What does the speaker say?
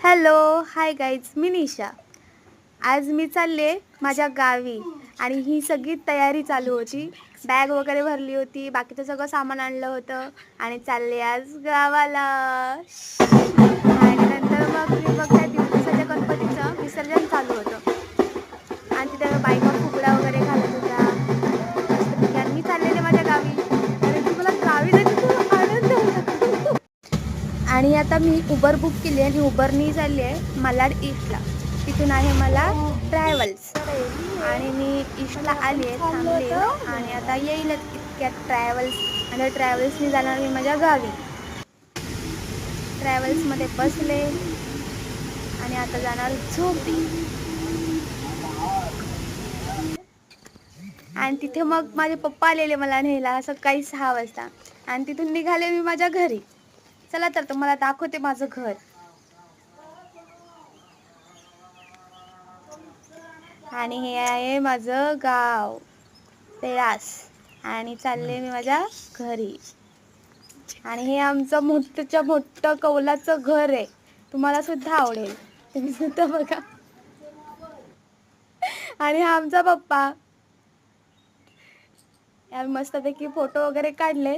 Hello hi guys, मी निशा. आज मी चालले माझ्या गावी आणि ही सगळी तयारी चालू होती. बॅग वगैरे भरली होती, बाकीचं सगळं सामान आणलं होतं आणि चालले आज गावाला. आणि नंतर मग मी बघताय दिवसाच्या गणपतीचं विसर्जन चालू होतं आणि तिथे बायका फुगड्या वगैरे घालत होत्या मस्तपैकी. आणि मी चाललेले माझ्या गावी, कारण की मला गावी जायचं खूप आनंद होता. आणि आता मी उबर बुक केली आहे आणि उबरनी चालली आहे मालाड ईस्टला. तिथून आहे मला ट्रॅव्हल्स आणि मी ईस्टला आली आहे, थांबले आणि आता येईलच इतक्यात ट्रॅव्हल्स. आणि ट्रॅव्हल्सनी जाणार मी माझ्या गावी. ट्रॅव्हल्समध्ये बसले आणि आता जाणार झोपी. आणि तिथे मग माझे पप्पा आलेले मला न्यायला सकाळी 6 वाजता आणि तिथून निघाले मी माझ्या घरी. चला तर तुम्हाला दाखवते माझं घर. आणि हे आहे माझं गाव पेळास आणि चालले मी माझ्या घरी. आणि हे आमचं मोठच्या मोठं कौलाचं घर आहे, तुम्हाला सुद्धा आवडेल, तुम्ही सुद्धा बघा. आणि हा आमचा पप्पा. यार मस्तपैकी फोटो वगैरे काढले.